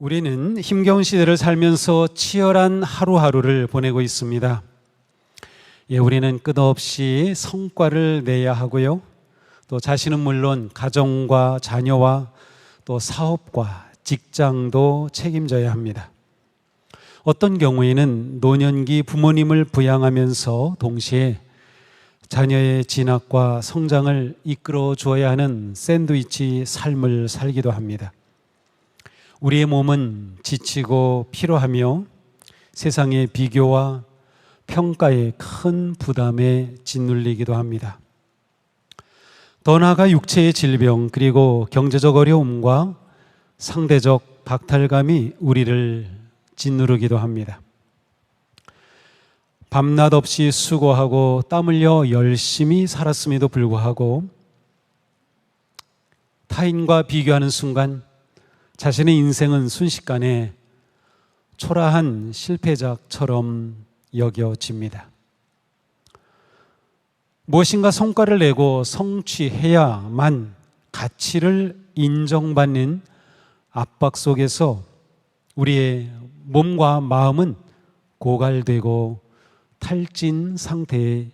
우리는 힘겨운 시대를 살면서 치열한 하루하루를 보내고 있습니다. 우리는 끝없이 성과를 내야 하고요. 또 자신은 물론 가정과 자녀와 또 사업과 직장도 책임져야 합니다. 어떤 경우에는 노년기 부모님을 부양하면서 동시에 자녀의 진학과 성장을 이끌어 주어야 하는 샌드위치 삶을 살기도 합니다. 우리의 몸은 지치고 피로하며 세상의 비교와 평가에 큰 부담에 짓눌리기도 합니다. 더 나아가 육체의 질병 그리고 경제적 어려움과 상대적 박탈감이 우리를 짓누르기도 합니다. 밤낮 없이 수고하고 땀 흘려 열심히 살았음에도 불구하고 타인과 비교하는 순간 자신의 인생은 순식간에 초라한 실패작처럼 여겨집니다. 무엇인가 성과를 내고 성취해야만 가치를 인정받는 압박 속에서 우리의 몸과 마음은 고갈되고 탈진 상태에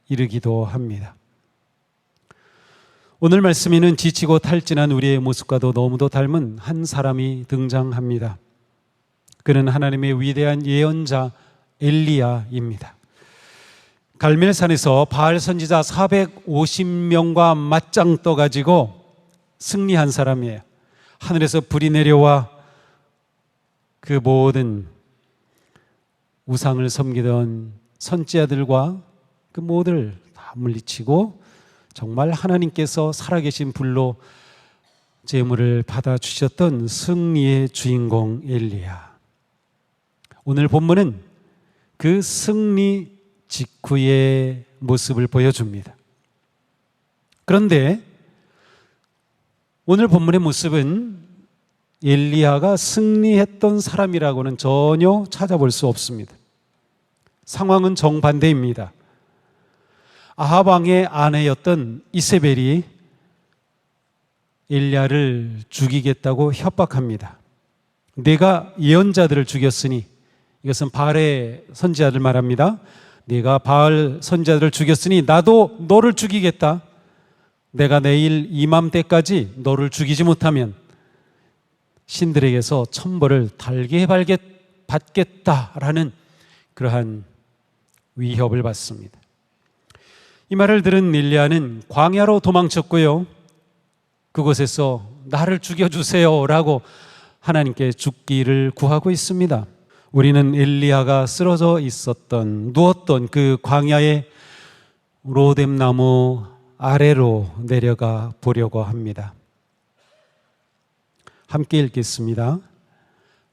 이르기도 합니다. 오늘 말씀에는 지치고 탈진한 우리의 모습과도 너무도 닮은 한 사람이 등장합니다. 그는 하나님의 위대한 예언자 엘리야입니다. 갈멜산에서 바알 선지자 450명과 맞짱 떠가지고 승리한 사람이에요. 하늘에서 불이 내려와 그 모든 우상을 섬기던 선지자들과 그 모두를 다 물리치고 정말 하나님께서 살아계신 불로 제물을 받아주셨던 승리의 주인공 엘리야. 오늘 본문은 그 승리 직후의 모습을 보여줍니다. 그런데 오늘 본문의 모습은 엘리야가 승리했던 사람이라고는 전혀 찾아볼 수 없습니다. 상황은 정반대입니다. 아합 왕의 아내였던 이세벨이 엘리야를 죽이겠다고 협박합니다. 내가 예언자들을 죽였으니, 이것은 바알의 선지자들 말합니다. 내가 바알 선지자들을 죽였으니 나도 너를 죽이겠다. 내가 내일 이맘때까지 너를 죽이지 못하면 신들에게서 천벌을 달게 받겠다라는 그러한 위협을 받습니다. 이 말을 들은 엘리야는 광야로 도망쳤고요. 그곳에서 나를 죽여주세요 라고 하나님께 죽기를 구하고 있습니다. 우리는 엘리야가 쓰러져 있었던, 누웠던 그 광야의 로뎀나무 아래로 내려가 보려고 합니다. 함께 읽겠습니다.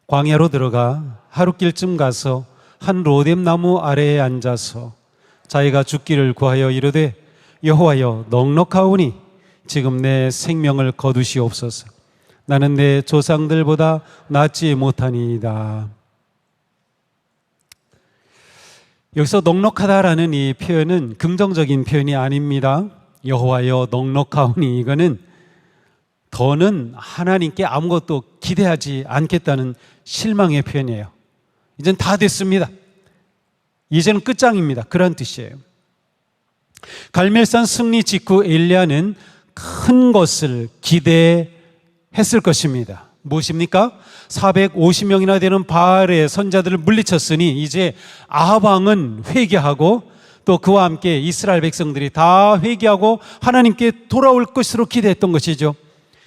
광야로 들어가 하룻길쯤 가서 한 로뎀나무 아래에 앉아서 자기가 죽기를 구하여 이르되 여호와여 넉넉하오니 지금 내 생명을 거두시옵소서. 나는 내 조상들보다 낫지 못하니이다. 여기서 넉넉하다라는 이 표현은 긍정적인 표현이 아닙니다. 여호와여 넉넉하오니, 이거는 더는 하나님께 아무것도 기대하지 않겠다는 실망의 표현이에요. 이젠 다 됐습니다. 이제는 끝장입니다. 그런 뜻이에요. 갈멜산 승리 직후 엘리야는 큰 것을 기대했을 것입니다. 무엇입니까? 450명이나 되는 바알의 선자들을 물리쳤으니 이제 아합 왕은 회개하고 또 그와 함께 이스라엘 백성들이 다 회개하고 하나님께 돌아올 것으로 기대했던 것이죠.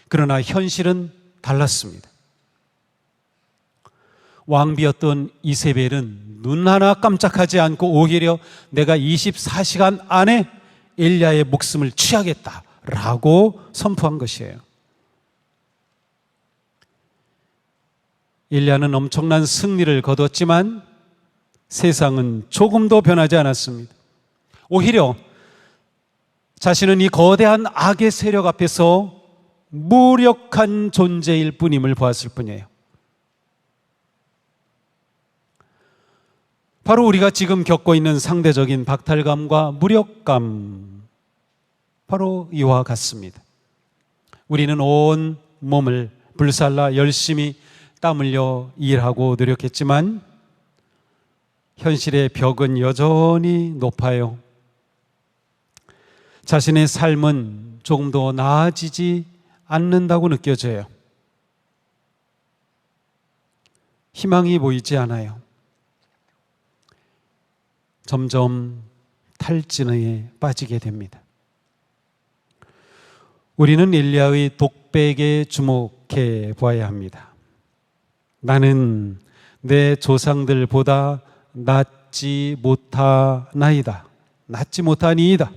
그러나 현실은 달랐습니다. 왕비였던 이세벨은 눈 하나 깜짝하지 않고 오히려 내가 24시간 안에 엘리야의 목숨을 취하겠다라고 선포한 것이에요. 엘리야는 엄청난 승리를 거뒀지만 세상은 조금도 변하지 않았습니다. 오히려 자신은 이 거대한 악의 세력 앞에서 무력한 존재일 뿐임을 보았을 뿐이에요. 바로 우리가 지금 겪고 있는 상대적인 박탈감과 무력감, 바로 이와 같습니다. 우리는 온 몸을 불살라 열심히 땀 흘려 일하고 노력했지만 현실의 벽은 여전히 높아요. 자신의 삶은 조금 더 나아지지 않는다고 느껴져요. 희망이 보이지 않아요. 점점 탈진에 빠지게 됩니다. 우리는 엘리야의 독백에 주목해 보아야 합니다. 나는 내 조상들보다 낫지 못하나이다. 낫지 못하니이다.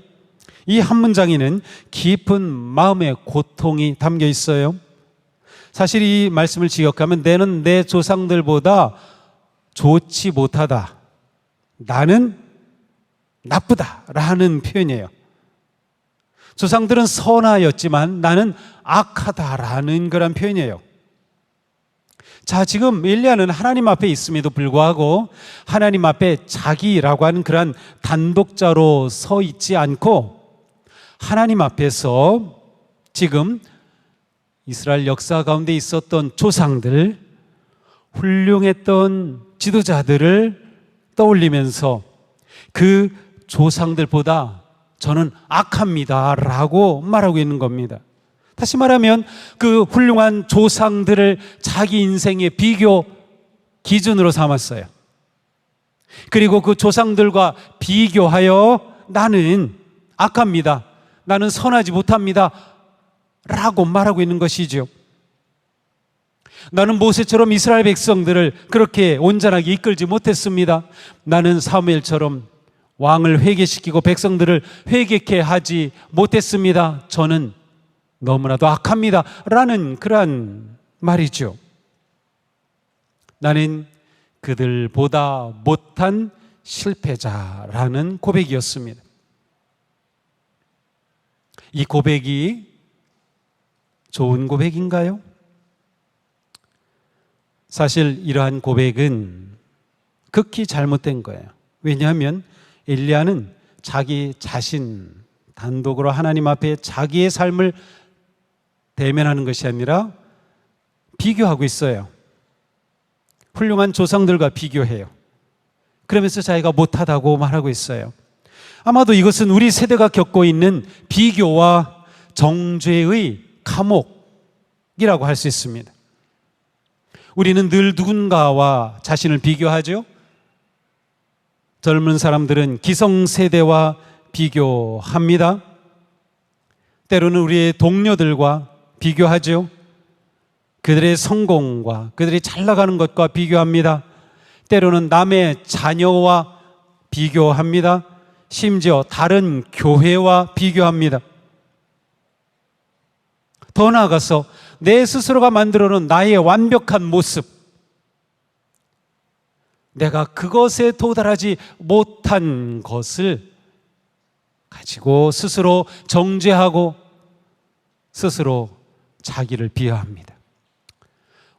이 한 문장에는 깊은 마음의 고통이 담겨 있어요. 사실 이 말씀을 지역하면 나는 내 조상들보다 좋지 못하다. 나는 나쁘다라는 표현이에요. 조상들은 선하였지만 나는 악하다라는 그런 표현이에요. 자, 지금 엘리야는 하나님 앞에 있음에도 불구하고 하나님 앞에 자기라고 하는 그런 단독자로 서 있지 않고 하나님 앞에서 지금 이스라엘 역사 가운데 있었던 조상들, 훌륭했던 지도자들을 떠올리면서 그 조상들보다 저는 악합니다 라고 말하고 있는 겁니다. 다시 말하면 그 훌륭한 조상들을 자기 인생의 비교 기준으로 삼았어요. 그리고 그 조상들과 비교하여 나는 악합니다, 나는 선하지 못합니다 라고 말하고 있는 것이죠. 나는 모세처럼 이스라엘 백성들을 그렇게 온전하게 이끌지 못했습니다. 나는 사무엘처럼 왕을 회개시키고 백성들을 회개케 하지 못했습니다. 저는 너무나도 악합니다 라는 그러한 말이죠. 나는 그들보다 못한 실패자라는 고백이었습니다. 이 고백이 좋은 고백인가요? 사실 이러한 고백은 극히 잘못된 거예요. 왜냐하면 엘리야는 자기 자신 단독으로 하나님 앞에 자기의 삶을 대면하는 것이 아니라 비교하고 있어요. 훌륭한 조상들과 비교해요. 그러면서 자기가 못하다고 말하고 있어요. 아마도 이것은 우리 세대가 겪고 있는 비교와 정죄의 감옥이라고 할 수 있습니다. 우리는 늘 누군가와 자신을 비교하죠. 젊은 사람들은 기성세대와 비교합니다. 때로는 우리의 동료들과 비교하죠. 그들의 성공과 그들이 잘 나가는 것과 비교합니다. 때로는 남의 자녀와 비교합니다. 심지어 다른 교회와 비교합니다. 더 나아가서 내 스스로가 만들어 놓은 나의 완벽한 모습, 내가 그것에 도달하지 못한 것을 가지고 스스로 정죄하고 스스로 자기를 비하합니다.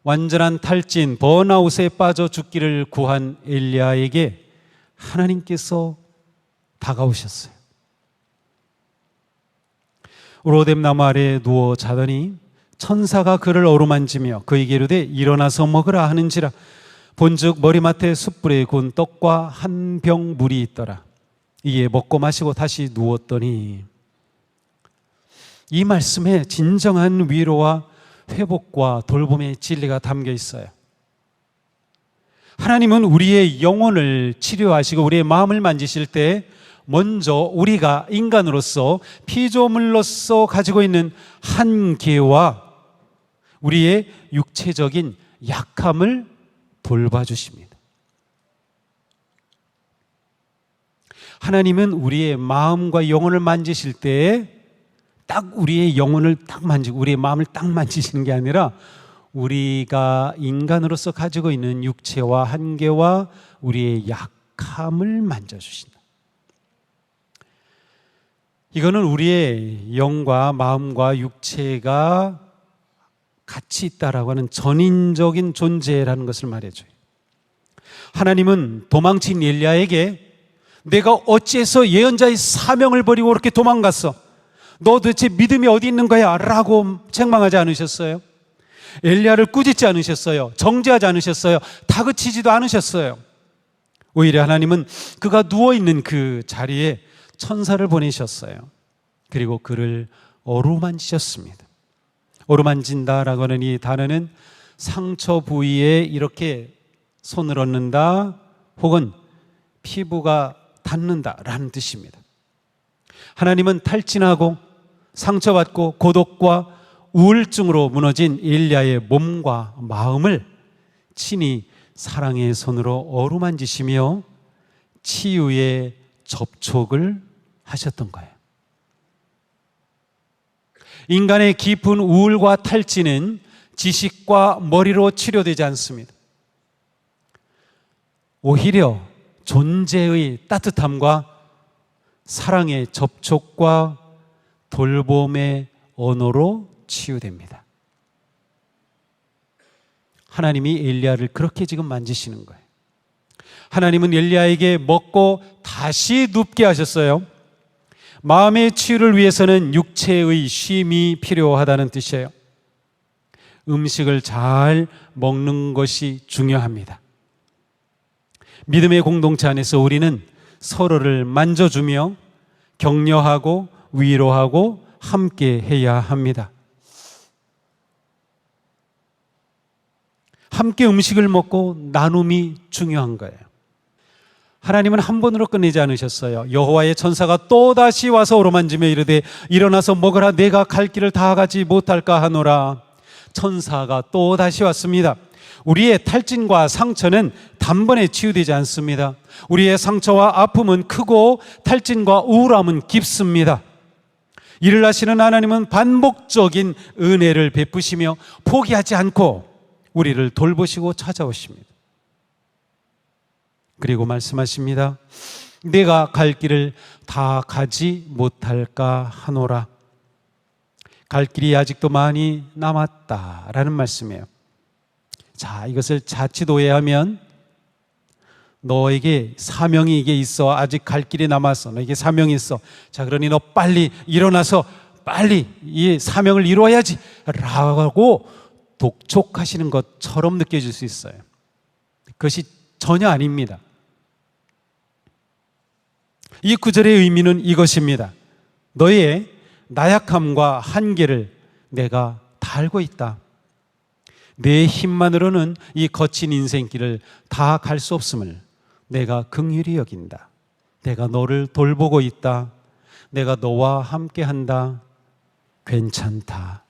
완전한 탈진, 번아웃에 빠져 죽기를 구한 엘리야에게 하나님께서 다가오셨어요. 로뎀 나무 아래에 누워 자더니 천사가 그를 어루만지며 그에게 이르되 일어나서 먹으라 하는지라. 본즉 머리맡에 숯불에 구운 떡과 한 병 물이 있더라. 이에 먹고 마시고 다시 누웠더니, 이 말씀에 진정한 위로와 회복과 돌봄의 진리가 담겨 있어요. 하나님은 우리의 영혼을 치료하시고 우리의 마음을 만지실 때 먼저 우리가 인간으로서 피조물로서 가지고 있는 한계와 우리의 육체적인 약함을 돌봐주십니다. 하나님은 우리의 마음과 영혼을 만지실 때 딱 우리의 영혼을 딱 만지고 우리의 마음을 딱 만지시는 게 아니라 우리가 인간으로서 가지고 있는 육체와 한계와 우리의 약함을 만져주신다. 이거는 우리의 영과 마음과 육체가 같이 있다라고 하는 전인적인 존재라는 것을 말해줘요. 하나님은 도망친 엘리야에게 내가 어찌해서 예언자의 사명을 버리고 그렇게 도망갔어? 너 도대체 믿음이 어디 있는 거야? 라고 책망하지 않으셨어요? 엘리야를 꾸짖지 않으셨어요. 정죄하지 않으셨어요. 다그치지도 않으셨어요. 오히려 하나님은 그가 누워있는 그 자리에 천사를 보내셨어요. 그리고 그를 어루만지셨습니다. 어루만진다라고 하는 이 단어는 상처 부위에 이렇게 손을 얹는다 혹은 피부가 닿는다라는 뜻입니다. 하나님은 탈진하고 상처받고 고독과 우울증으로 무너진 엘리야의 몸과 마음을 친히 사랑의 손으로 어루만지시며 치유의 접촉을 하셨던 거예요. 인간의 깊은 우울과 탈진은 지식과 머리로 치료되지 않습니다. 오히려 존재의 따뜻함과 사랑의 접촉과 돌봄의 언어로 치유됩니다. 하나님이 엘리야를 그렇게 지금 만지시는 거예요. 하나님은 엘리야에게 먹고 다시 눕게 하셨어요. 마음의 치유를 위해서는 육체의 쉼이 필요하다는 뜻이에요. 음식을 잘 먹는 것이 중요합니다. 믿음의 공동체 안에서 우리는 서로를 만져주며 격려하고 위로하고 함께 해야 합니다. 함께 음식을 먹고 나눔이 중요한 거예요. 하나님은 한 번으로 끝내지 않으셨어요. 여호와의 천사가 또다시 와서 어루만지며 이르되 일어나서 먹으라. 내가 갈 길을 다 가지 못할까 하노라. 천사가 또다시 왔습니다. 우리의 탈진과 상처는 단번에 치유되지 않습니다. 우리의 상처와 아픔은 크고 탈진과 우울함은 깊습니다. 이를 하시는 하나님은 반복적인 은혜를 베푸시며 포기하지 않고 우리를 돌보시고 찾아오십니다. 그리고 말씀하십니다. 내가 갈 길을 다 가지 못할까 하노라. 갈 길이 아직도 많이 남았다라는 말씀이에요. 자, 이것을 자칫 오해하면 너에게 사명이 이게 있어. 아직 갈 길이 남았어. 너에게 사명이 있어. 자, 그러니 너 빨리 일어나서 빨리 이 사명을 이루어야지 라고 독촉하시는 것처럼 느껴질 수 있어요. 그것이 전혀 아닙니다. 이 구절의 의미는 이것입니다. 너의 나약함과 한계를 내가 다 알고 있다. 내 힘만으로는 이 거친 인생길을 다 갈 수 없음을 내가 긍휼히 여긴다. 내가 너를 돌보고 있다. 내가 너와 함께한다. 괜찮다.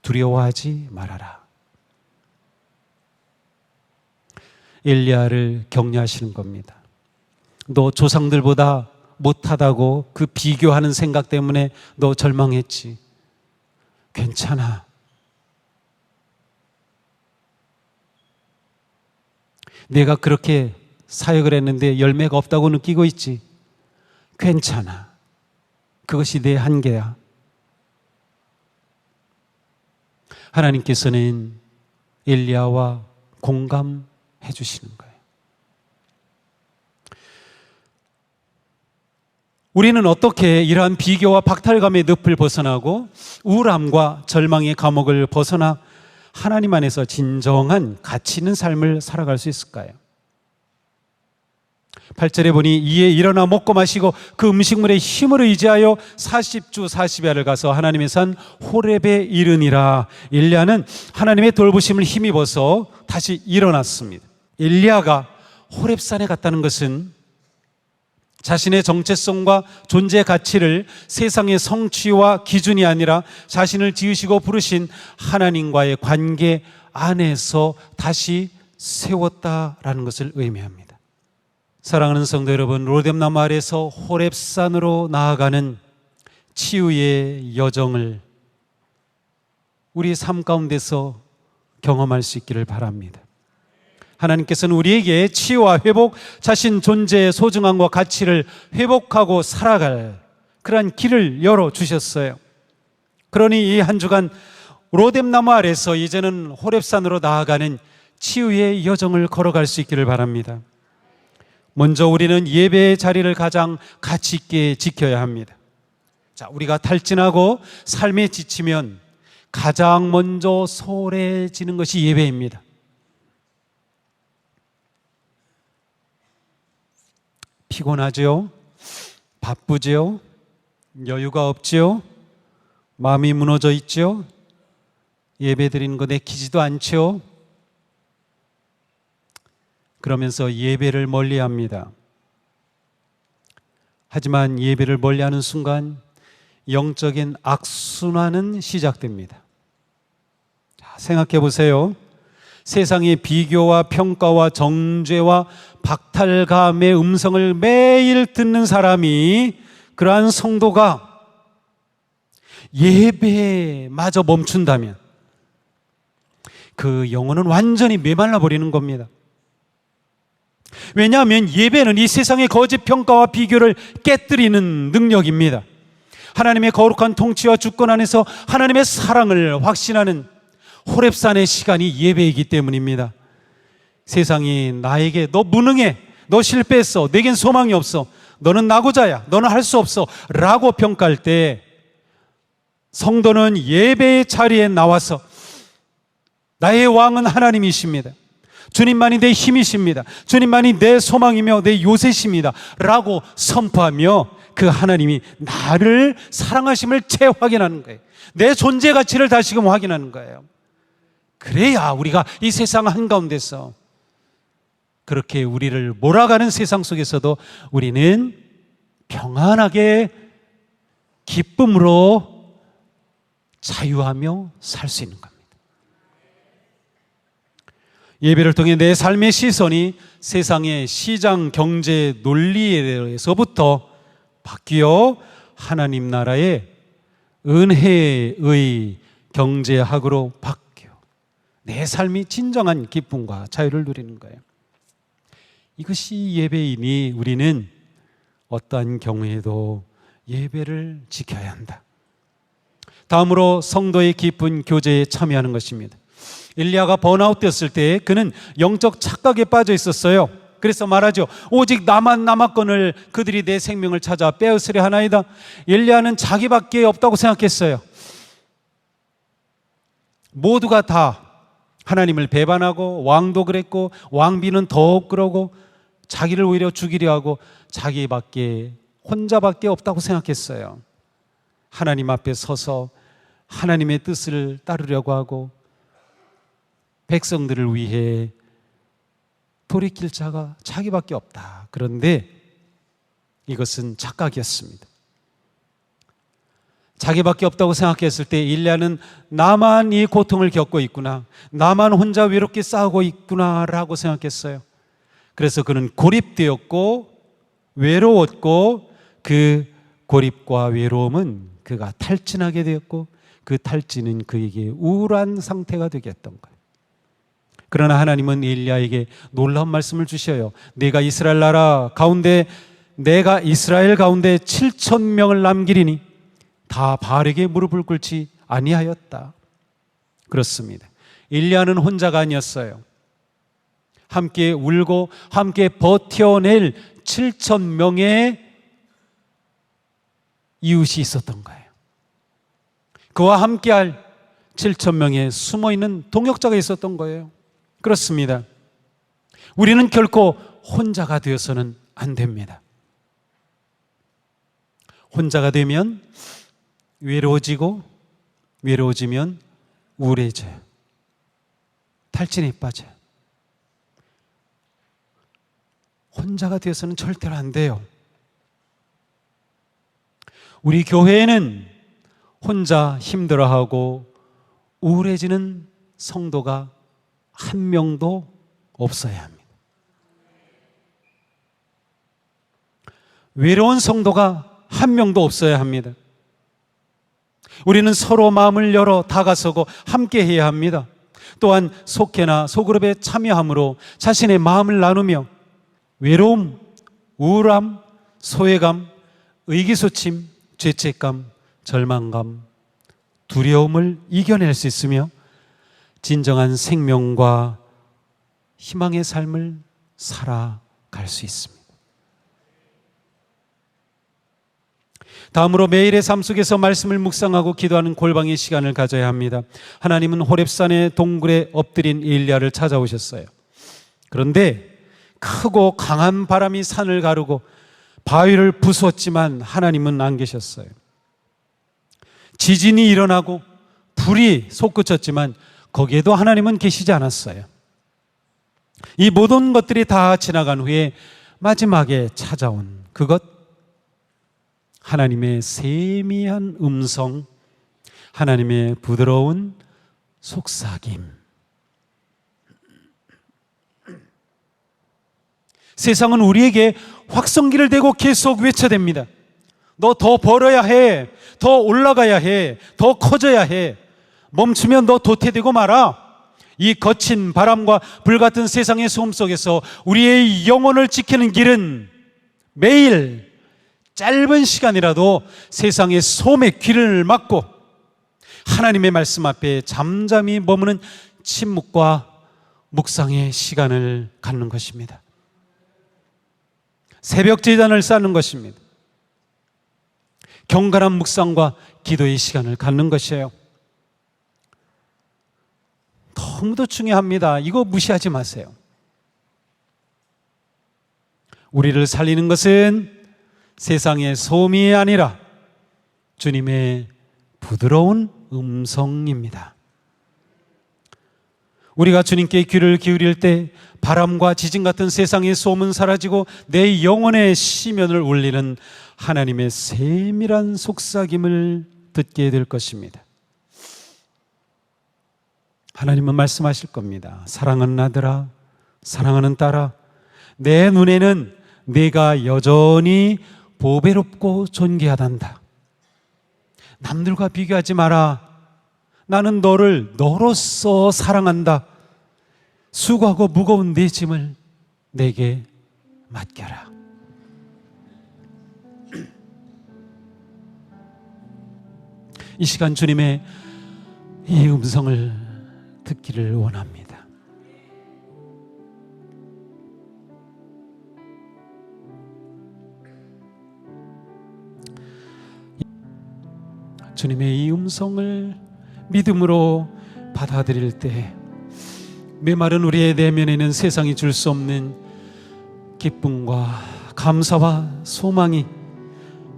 두려워하지 말아라. 엘리야를 격려하시는 겁니다. 너 조상들보다 못하다고 그 비교하는 생각 때문에 너 절망했지. 괜찮아. 내가 그렇게 사역을 했는데 열매가 없다고 느끼고 있지. 괜찮아. 그것이 내 한계야. 하나님께서는 엘리야와 공감해 주시는 거예요. 우리는 어떻게 이러한 비교와 박탈감의 늪을 벗어나고 우울함과 절망의 감옥을 벗어나 하나님 안에서 진정한 가치 있는 삶을 살아갈 수 있을까요? 8절에 보니 이에 일어나 먹고 마시고 그 음식물의 힘을 의지하여 40주 40야를 가서 하나님의 산 호렙에 이르니라. 엘리야는 하나님의 돌보심을 힘입어서 다시 일어났습니다. 엘리야가 호렙산에 갔다는 것은 자신의 정체성과 존재 가치를 세상의 성취와 기준이 아니라 자신을 지으시고 부르신 하나님과의 관계 안에서 다시 세웠다라는 것을 의미합니다. 사랑하는 성도 여러분, 로뎀나무 아래서 호렙산으로 나아가는 치유의 여정을 우리 삶 가운데서 경험할 수 있기를 바랍니다. 하나님께서는 우리에게 치유와 회복, 자신 존재의 소중함과 가치를 회복하고 살아갈 그러한 길을 열어주셨어요. 그러니 이 한 주간 로뎀나무 아래서 이제는 호렙산으로 나아가는 치유의 여정을 걸어갈 수 있기를 바랍니다. 먼저 우리는 예배의 자리를 가장 가치 있게 지켜야 합니다. 자, 우리가 탈진하고 삶에 지치면 가장 먼저 소홀해지는 것이 예배입니다. 피곤하죠? 바쁘죠? 여유가 없죠? 마음이 무너져 있죠? 예배 드리는 거 내키지도 않죠? 그러면서 예배를 멀리합니다. 하지만 예배를 멀리하는 순간 영적인 악순환은 시작됩니다. 자, 생각해 보세요. 세상의 비교와 평가와 정죄와 박탈감의 음성을 매일 듣는 사람이, 그러한 성도가 예배마저 멈춘다면 그 영혼은 완전히 메말라 버리는 겁니다. 왜냐하면 예배는 이 세상의 거짓 평가와 비교를 깨뜨리는 능력입니다. 하나님의 거룩한 통치와 주권 안에서 하나님의 사랑을 확신하는 호렙산의 시간이 예배이기 때문입니다. 세상이 나에게 너 무능해, 너 실패했어, 내겐 소망이 없어, 너는 낙오자야, 너는 할 수 없어 라고 평가할 때 성도는 예배의 자리에 나와서 나의 왕은 하나님이십니다, 주님만이 내 힘이십니다, 주님만이 내 소망이며 내 요새십니다 라고 선포하며 그 하나님이 나를 사랑하심을 재확인하는 거예요. 내 존재 가치를 다시금 확인하는 거예요. 그래야 우리가 이 세상 한가운데서, 그렇게 우리를 몰아가는 세상 속에서도 우리는 평안하게 기쁨으로 자유하며 살 수 있는 겁니다. 예배를 통해 내 삶의 시선이 세상의 시장 경제 논리에서부터 바뀌어 하나님 나라의 은혜의 경제학으로 바뀌어 내 삶이 진정한 기쁨과 자유를 누리는 거예요. 이것이 예배이니 우리는 어떠한 경우에도 예배를 지켜야 한다. 다음으로 성도의 깊은 교제에 참여하는 것입니다. 엘리야가 번아웃 됐을 때 그는 영적 착각에 빠져 있었어요. 그래서 말하죠. 오직 나만 남았거늘 그들이 내 생명을 찾아 빼앗으려 하나이다. 엘리야는 자기밖에 없다고 생각했어요. 모두가 다 하나님을 배반하고, 왕도 그랬고, 왕비는 더욱 그러고, 자기를 오히려 죽이려 하고, 자기밖에, 혼자밖에 없다고 생각했어요. 하나님 앞에 서서 하나님의 뜻을 따르려고 하고, 백성들을 위해 돌이킬 자가 자기밖에 없다. 그런데 이것은 착각이었습니다. 자기밖에 없다고 생각했을 때 엘리야는 나만 이 고통을 겪고 있구나, 나만 혼자 외롭게 싸우고 있구나라고 생각했어요. 그래서 그는 고립되었고 외로웠고, 그 고립과 외로움은 그가 탈진하게 되었고, 그 탈진은 그에게 우울한 상태가 되게 했던 거예요. 그러나 하나님은 엘리야에게 놀라운 말씀을 주셔요. 내가 이스라엘 가운데 7,000명을 남기리니 다 바알에게 무릎을 꿇지 아니하였다. 그렇습니다. 엘리야는 혼자가 아니었어요. 함께 울고 함께 버텨낼 7,000명의 이웃이 있었던 거예요. 그와 함께할 7,000명의 숨어있는 동역자가 있었던 거예요. 그렇습니다. 우리는 결코 혼자가 되어서는 안 됩니다. 혼자가 되면 외로워지고, 외로워지면 우울해져요. 탈진에 빠져요. 혼자가 되어서는 절대로 안 돼요. 우리 교회에는 혼자 힘들어하고 우울해지는 성도가 한 명도 없어야 합니다. 외로운 성도가 한 명도 없어야 합니다. 우리는 서로 마음을 열어 다가서고 함께 해야 합니다. 또한 속회나 소그룹에 참여함으로 자신의 마음을 나누며 외로움, 우울함, 소외감, 의기소침, 죄책감, 절망감, 두려움을 이겨낼 수 있으며 진정한 생명과 희망의 삶을 살아갈 수 있습니다. 다음으로 매일의 삶 속에서 말씀을 묵상하고 기도하는 골방의 시간을 가져야 합니다. 하나님은 호렙산의 동굴에 엎드린 엘리야를 찾아오셨어요. 그런데 크고 강한 바람이 산을 가르고 바위를 부수었지만 하나님은 안 계셨어요. 지진이 일어나고 불이 솟구쳤지만 거기에도 하나님은 계시지 않았어요. 이 모든 것들이 다 지나간 후에 마지막에 찾아온 그것, 하나님의 세미한 음성, 하나님의 부드러운 속삭임. 세상은 우리에게 확성기를 대고 계속 외쳐댑니다. 너 더 벌어야 해. 더 올라가야 해. 더 커져야 해. 멈추면 너 도태되고 말아. 이 거친 바람과 불같은 세상의 소음 속에서 우리의 영혼을 지키는 길은 매일 짧은 시간이라도 세상의 소음에 귀를 막고 하나님의 말씀 앞에 잠잠히 머무는 침묵과 묵상의 시간을 갖는 것입니다. 새벽 제단을 쌓는 것입니다. 경건한 묵상과 기도의 시간을 갖는 것이에요. 너무도 중요합니다. 이거 무시하지 마세요. 우리를 살리는 것은 세상의 소음이 아니라 주님의 부드러운 음성입니다. 우리가 주님께 귀를 기울일 때 바람과 지진 같은 세상의 소음은 사라지고 내 영혼의 시면을 울리는 하나님의 세밀한 속삭임을 듣게 될 것입니다. 하나님은 말씀하실 겁니다. 사랑하는 아들아, 사랑하는 딸아, 내 눈에는 내가 여전히 보배롭고 존귀하단다. 남들과 비교하지 마라. 나는 너를 너로서 사랑한다. 수고하고 무거운 네 짐을 내게 맡겨라. 이 시간 주님의 이 음성을 듣기를 원합니다. 주님의 이 음성을 믿음으로 받아들일 때 메마른 우리의 내면에는 세상이 줄 수 없는 기쁨과 감사와 소망이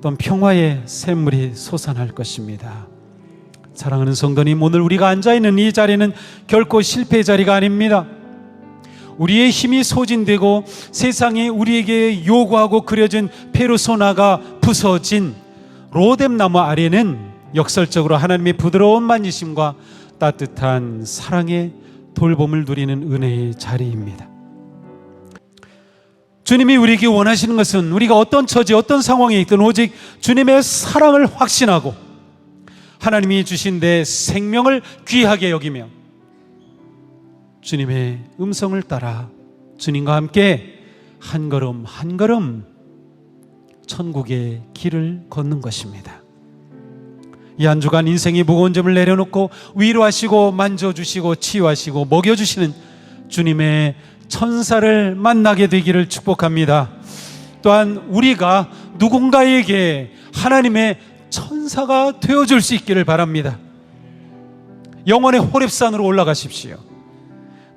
또한 평화의 샘물이 솟아날 것입니다. 사랑하는 성도님, 오늘 우리가 앉아있는 이 자리는 결코 실패의 자리가 아닙니다. 우리의 힘이 소진되고 세상이 우리에게 요구하고 그려진 페르소나가 부서진 로뎀나무 아래는 역설적으로 하나님의 부드러운 만지심과 따뜻한 사랑의 돌봄을 누리는 은혜의 자리입니다. 주님이 우리에게 원하시는 것은 우리가 어떤 처지, 어떤 상황에 있든 오직 주님의 사랑을 확신하고 하나님이 주신 내 생명을 귀하게 여기며 주님의 음성을 따라 주님과 함께 한 걸음 한 걸음 천국의 길을 걷는 것입니다. 이 한 주간 인생의 무거운 점을 내려놓고 위로하시고 만져주시고 치유하시고 먹여주시는 주님의 천사를 만나게 되기를 축복합니다. 또한 우리가 누군가에게 하나님의 천사가 되어줄 수 있기를 바랍니다. 영원의 호렙산으로 올라가십시오.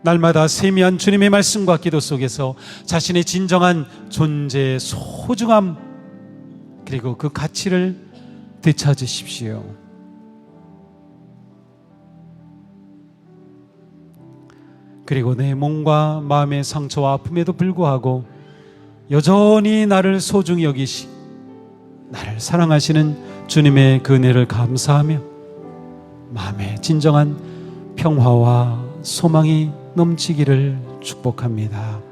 날마다 세미한 주님의 말씀과 기도 속에서 자신의 진정한 존재의 소중함 그리고 그 가치를 되찾으십시오. 그리고 내 몸과 마음의 상처와 아픔에도 불구하고 여전히 나를 소중히 여기시 나를 사랑하시는 주님의 그 은혜를 감사하며 마음에 진정한 평화와 소망이 넘치기를 축복합니다.